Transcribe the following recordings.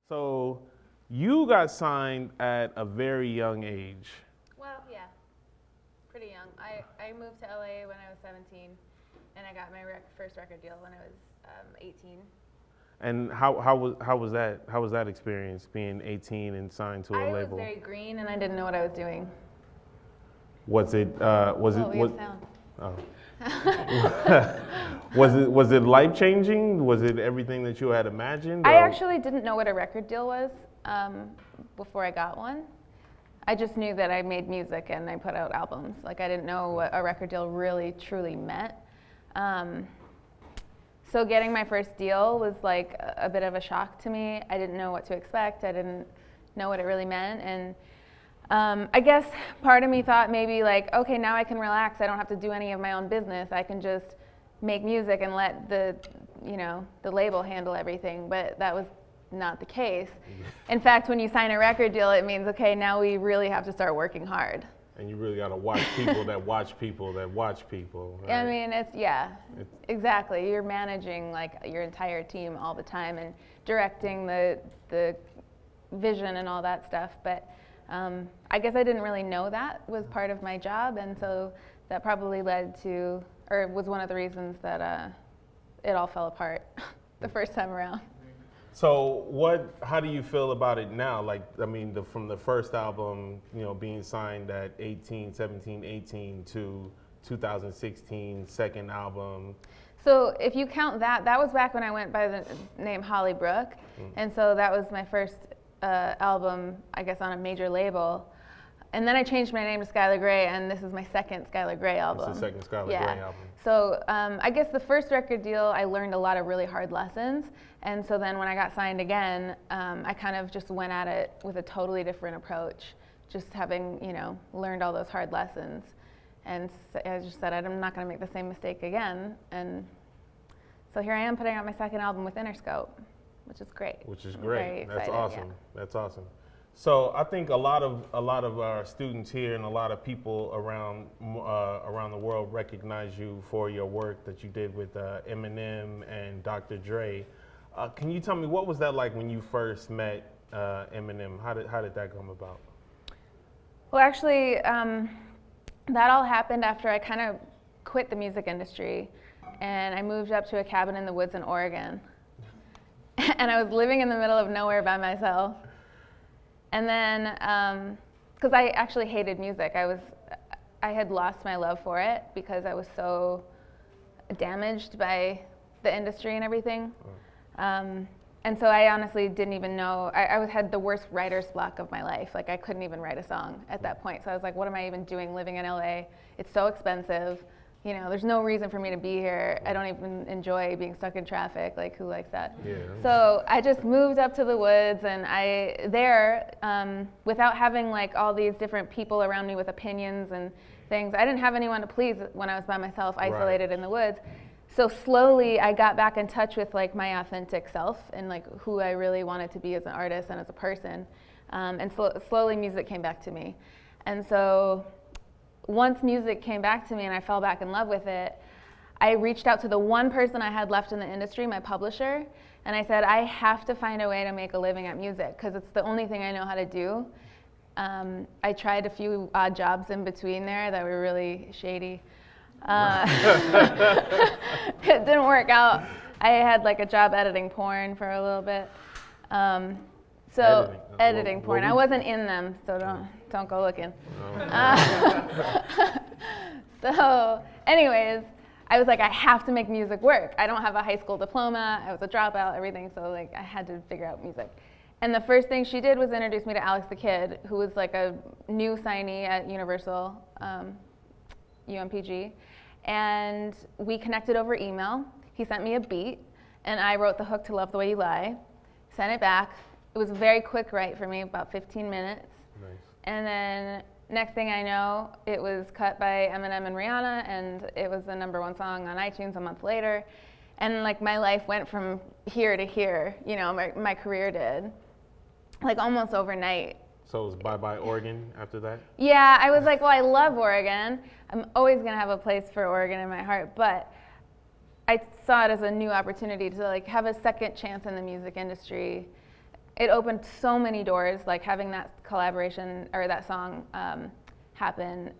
So you got signed at a very young age. Well, yeah, pretty young. I moved to LA when I was 17, and I got my first record deal when I was 18. And how was that experience being 18 and signed to a I label? was very green, and I didn't know what I was doing. Was it We have sound. oh. was it life changing? Was it everything that you had imagined? I actually didn't know what a record deal was before I got one. I just knew that I made music and I put out albums. Like, I didn't know what a record deal really truly meant. So getting my first deal was like a bit of a shock to me. I didn't know what to expect. I didn't know what it really meant. And I guess part of me thought maybe like, okay, now I can relax. I don't have to do any of my own business. I can just make music and let the label handle everything. But that was not the case. In fact, when you sign a record deal, it means, okay, now we really have to start working hard. And you really got to watch people that watch people that watch people. Right? I mean, exactly. You're managing like your entire team all the time and directing the vision and all that stuff. But I guess I didn't really know that was part of my job, and so that probably led to, or was one of the reasons that it all fell apart the first time around. So how do you feel about it now? Like, I mean, from the first album, being signed at 17, 18 to 2016, second album. So if you count that was back when I went by the name Holly Brooke. And so that was my first album, I guess, on a major label. And then I changed my name to Skylar Grey, and this is my second Skylar Grey album. It's the second Skylar Grey album. So I guess the first record deal, I learned a lot of really hard lessons. And so then when I got signed again, I kind of just went at it with a totally different approach, just having, learned all those hard lessons. And I just said, I'm not going to make the same mistake again. And so here I am putting out my second album with Interscope, which is great. Which is great. Excited, That's awesome. yeah. That's awesome. So I think a lot of our students here and a lot of people around the world recognize you for your work that you did with Eminem and Dr. Dre. Can you tell me, what was that like when you first met Eminem? How did that come about? Well, actually, that all happened after I kind of quit the music industry, and I moved up to a cabin in the woods in Oregon. And I was living in the middle of nowhere by myself. And then, because I actually hated music, I had lost my love for it because I was so damaged by the industry and everything. And so I honestly didn't even know, I had the worst writer's block of my life. Like, I couldn't even write a song at that point. So I was like, what am I even doing living in LA? It's so expensive. There's no reason for me to be here. I don't even enjoy being stuck in traffic. Like, who likes that? Yeah. So I just moved up to the woods, and without having like all these different people around me with opinions and things, I didn't have anyone to please when I was by myself, isolated in the woods. So slowly I got back in touch with like my authentic self and like who I really wanted to be as an artist and as a person. And slowly music came back to me. And so once music came back to me and I fell back in love with it, I reached out to the one person I had left in the industry, my publisher, and I said, I have to find a way to make a living at music because it's the only thing I know how to do. I tried a few odd jobs in between there that were really shady. It didn't work out. I had like a job editing porn for a little bit. Editing porn. I wasn't in them, so don't go looking. So anyways, I was like, I have to make music work. I don't have a high school diploma. I was a dropout, everything. So like, I had to figure out music. And the first thing she did was introduce me to Alex the Kid, who was like a new signee at Universal, UMPG. And we connected over email. He sent me a beat, and I wrote the hook to Love the Way You Lie, sent it back. It was a very quick write for me, about 15 minutes. Nice. And then next thing I know, it was cut by Eminem and Rihanna, and it was the #1 song on iTunes a month later. And like, my life went from here to here, my career did, like almost overnight. So it was bye-bye Oregon after that? Yeah, I was like, well, I love Oregon. I'm always gonna have a place for Oregon in my heart, but I saw it as a new opportunity to like have a second chance in the music industry it opened so many doors, like having that collaboration or that song happen.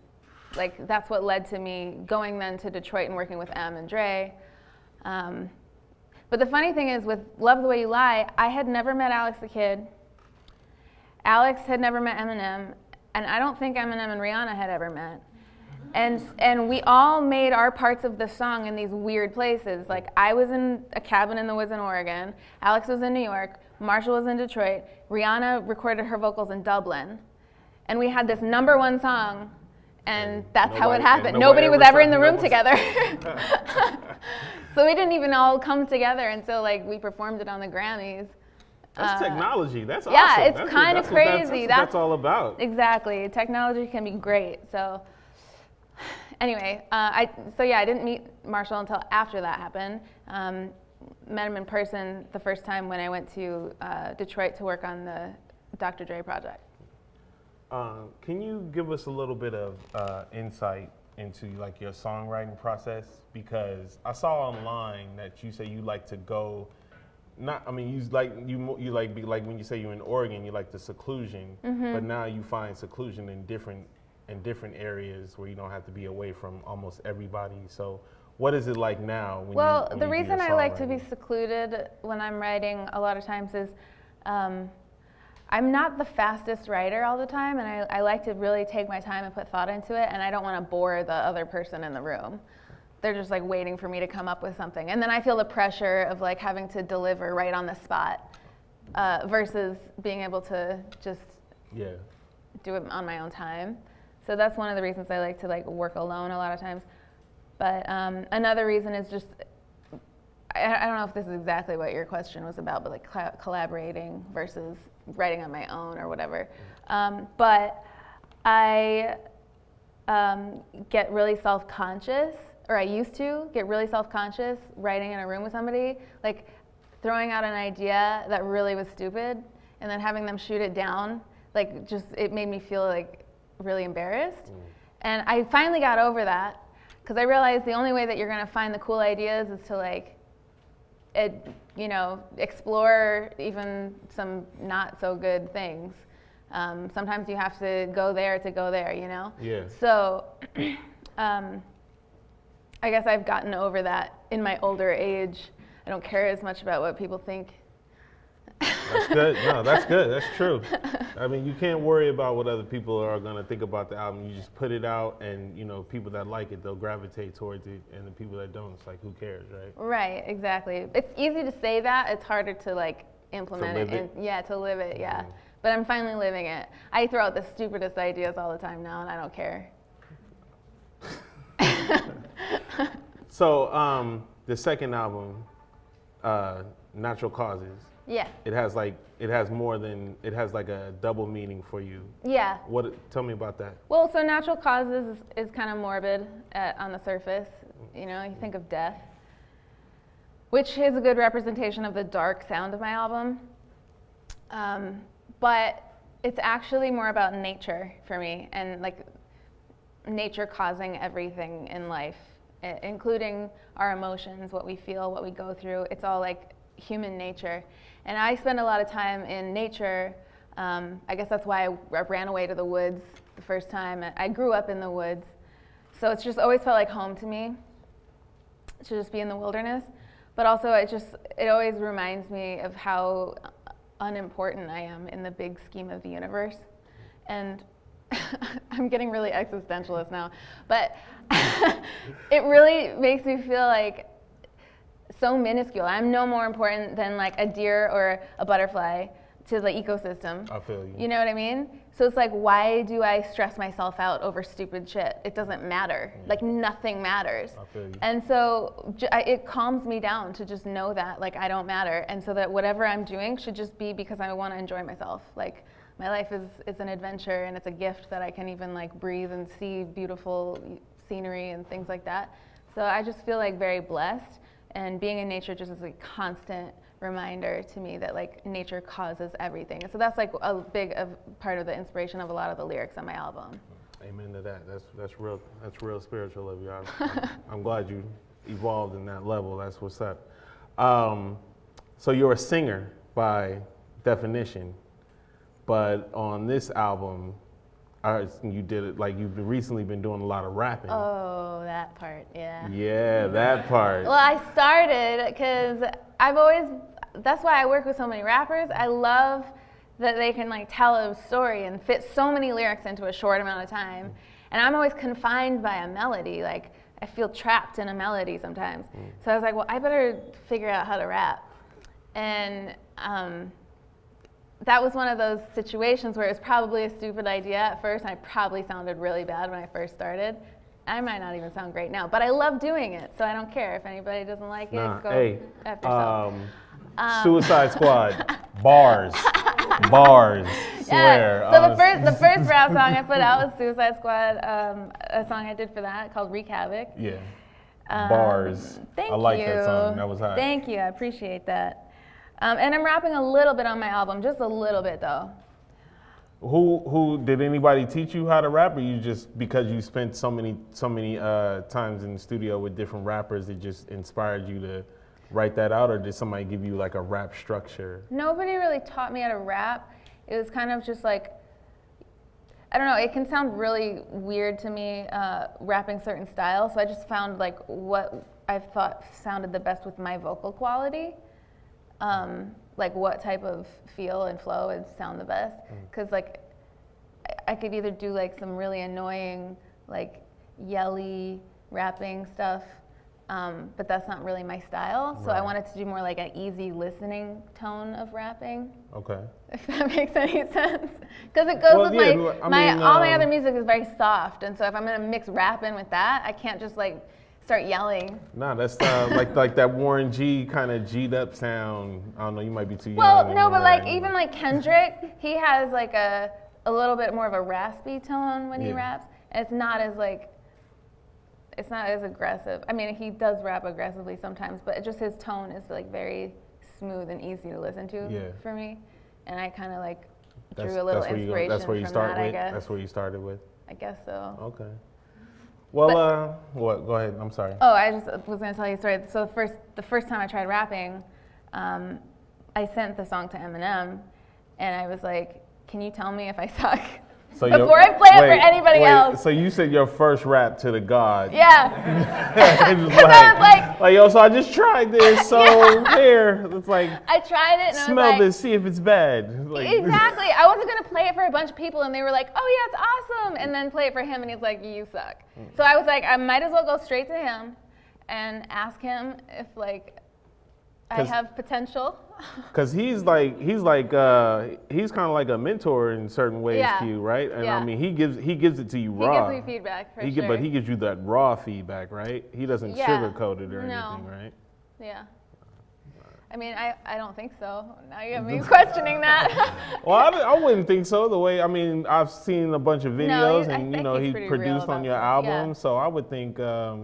Like that's what led to me going then to Detroit and working with Em and Dre. But the funny thing is with Love the Way You Lie, I had never met Alex the Kid. Alex had never met Eminem, and I don't think Eminem and Rihanna had ever met. And we all made our parts of the song in these weird places. Like I was in a cabin in the woods in Oregon, Alex was in New York, Marshall was in Detroit, Rihanna recorded her vocals in Dublin. And we had this #1 song, and that's how it happened. Nobody was ever in the room together. So we didn't even all come together until like we performed it on the Grammys. That's technology. That's awesome. Yeah, it's kind of crazy. That's what that's all about. Exactly. Technology can be great. So anyway, I didn't meet Marshall until after that happened. Met him in person the first time when I went to Detroit to work on the Dr. Dre project. Can you give us a little bit of insight into like your songwriting process? Because I saw online that you say you like to go, you like when you say you're in Oregon, you like the seclusion, but now you find seclusion in different areas where you don't have to be away from almost everybody. So what is it like now? When the you reason do I your like to be songwriting? secluded when I'm writing a lot of times is I'm not the fastest writer all the time, and I like to really take my time and put thought into it, and I don't want to bore the other person in the room. They're just like waiting for me to come up with something. And then I feel the pressure of like having to deliver right on the spot versus being able to just do it on my own time. So that's one of the reasons I like to like work alone a lot of times. But another reason is just, I don't know if this is exactly what your question was about, but like collaborating versus writing on my own or whatever. But I get really self-conscious, or I used to get really self-conscious writing in a room with somebody, like throwing out an idea that really was stupid and then having them shoot it down, like just, it made me feel like really embarrassed. And I finally got over that because I realized the only way that you're gonna find the cool ideas is to like, explore even some not so good things. Sometimes you have to go there, you know? Yeah. So I guess I've gotten over that in my older age. I don't care as much about what people think. That's good. No, that's good. That's true. I mean, you can't worry about what other people are going to think about the album. You just put it out, and people that like it, they'll gravitate towards it, and the people that don't, it's like, who cares, right? Right, exactly. It's easy to say that. It's harder to like implement it. And, to live it. Yeah. Mm-hmm. But I'm finally living it. I throw out the stupidest ideas all the time now, and I don't care. So the second album, Natural Causes. Yeah. It has like a double meaning for you. Yeah. Tell me about that. Well, so Natural Causes is kind of morbid on the surface. You think of death, which is a good representation of the dark sound of my album. But it's actually more about nature for me, and like nature causing everything in life, including our emotions, what we feel, what we go through. It's all like human nature. And I spend a lot of time in nature. I guess that's why I ran away to the woods the first time. I grew up in the woods. So it's just always felt like home to me to just be in the wilderness. But also it always reminds me of how unimportant I am in the big scheme of the universe. And I'm getting really existentialist now. But it really makes me feel like so minuscule. I'm no more important than like a deer or a butterfly to the ecosystem. I feel you. You know what I mean? So it's like, why do I stress myself out over stupid shit? It doesn't matter. Yeah. Like nothing matters. I feel you. And so it calms me down to just know that like I don't matter, and so that whatever I'm doing should just be because I want to enjoy myself. Like my life is an adventure, and it's a gift that I can even like breathe and see beautiful scenery and things like that. So I just feel like very blessed. And being in nature just is a constant reminder to me that like nature causes everything. And so that's like a big part of the inspiration of a lot of the lyrics on my album. Amen to that. That's real spiritual of you. I'm glad you evolved in that level. That's what's up. So you're a singer by definition. But on this album, you did it like you've recently been doing a lot of rapping. Oh, that part, yeah. Yeah, that part. Well, I started because that's why I work with so many rappers. I love that they can like tell a story and fit so many lyrics into a short amount of time. And I'm always confined by a melody. Like, I feel trapped in a melody sometimes. So I was like, well, I better figure out how to rap. And that was one of those situations where it was probably a stupid idea at first, and I probably sounded really bad when I first started. I might not even sound great now, but I love doing it, so I don't care. If anybody doesn't like it, go F yourself. Suicide Squad, bars, swear. Yeah. So the first rap song I put out was Suicide Squad, a song I did for that called Wreak Havoc. Yeah, bars. Thank I like you. that song, that was hot. Thank you, I appreciate that. And I'm rapping a little bit on my album, just a little bit though. Who did anybody teach you how to rap, or you just because you spent so many times in the studio with different rappers, it just inspired you to write that out, or did somebody give you like a rap structure? Nobody really taught me how to rap. It was kind of just like, I don't know, it can sound really weird to me rapping certain styles, so I just found like what I thought sounded the best with my vocal quality. Like what type of feel and flow would sound the best. Because like I could either do like some really annoying, like yelly rapping stuff, but that's not really my style. So I wanted to do more like an easy listening tone of rapping. Okay. If that makes any sense. Because it goes with all my other music is very soft, and so if I'm gonna mix rap in with that, I can't just like start yelling. Nah, that's like that Warren G kind of G'd up sound. I don't know, you might be too young. Well, no, but like even like Kendrick, he has like a little bit more of a raspy tone when he raps. And it's not as aggressive. I mean, he does rap aggressively sometimes, but just his tone is like very smooth and easy to listen to for me. And I kind of like drew a little inspiration from that, I guess. That's where you started with? I guess so. Okay. Well, what? Go ahead. I'm sorry. Oh, I just was going to tell you a story. So the first time I tried rapping, I sent the song to Eminem, and I was like, "Can you tell me if I suck?" So before I play it for anybody else. So you said your first rap to the God. Yeah. It was like, yo, so I just tried this, so here. It's like, I tried it and smell I was like, this, see if it's bad. Like, exactly. I wasn't going to play it for a bunch of people, and they were like, oh yeah, it's awesome. And then play it for him, and he's like, you suck. So I was like, I might as well go straight to him and ask him if like I have potential. Because he's kind of like a mentor in certain ways to you, right? And I mean, he gives it to you raw. He gives me feedback for sure. But he gives you that raw feedback, right? He doesn't sugarcoat it or anything, right? Yeah. I mean, I don't think so. Now you have me questioning that. Well, I wouldn't think so. The way, I mean, I've seen a bunch of videos, and he produced on your album, so I would think, I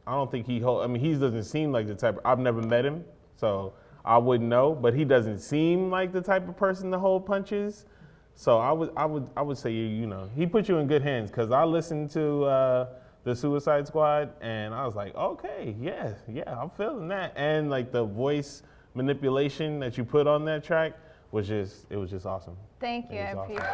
don't think he doesn't seem like the type. I've never met him, so I wouldn't know. But he doesn't seem like the type of person to hold punches. So I would say he put you in good hands, because I listened to the Suicide Squad, and I was like, okay, yeah, I'm feeling that. And like the voice manipulation that you put on that track was just awesome. Thank you, I appreciate it.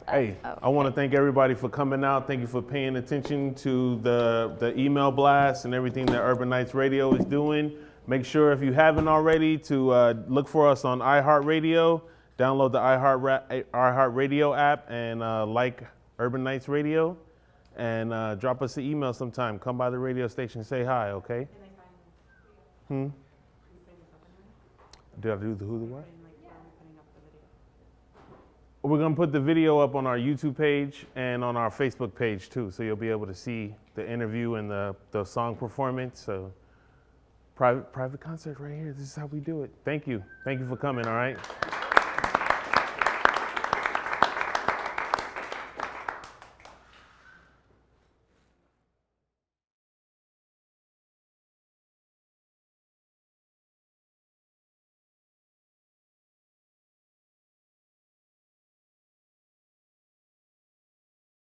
Hey, I want to thank everybody for coming out. Thank you for paying attention to the email blast and everything that Urban Nights Radio is doing. Make sure, if you haven't already, to look for us on iHeartRadio. Download the iHeartRadio app and like Urban Nights Radio. And drop us an email sometime. Come by the radio station, say hi, okay? Did I do the who, the what? We're going to put the video up on our YouTube page and on our Facebook page too, so you'll be able to see the interview and the song performance. So private concert right here. This is how we do it. Thank you. Thank you for coming, all right?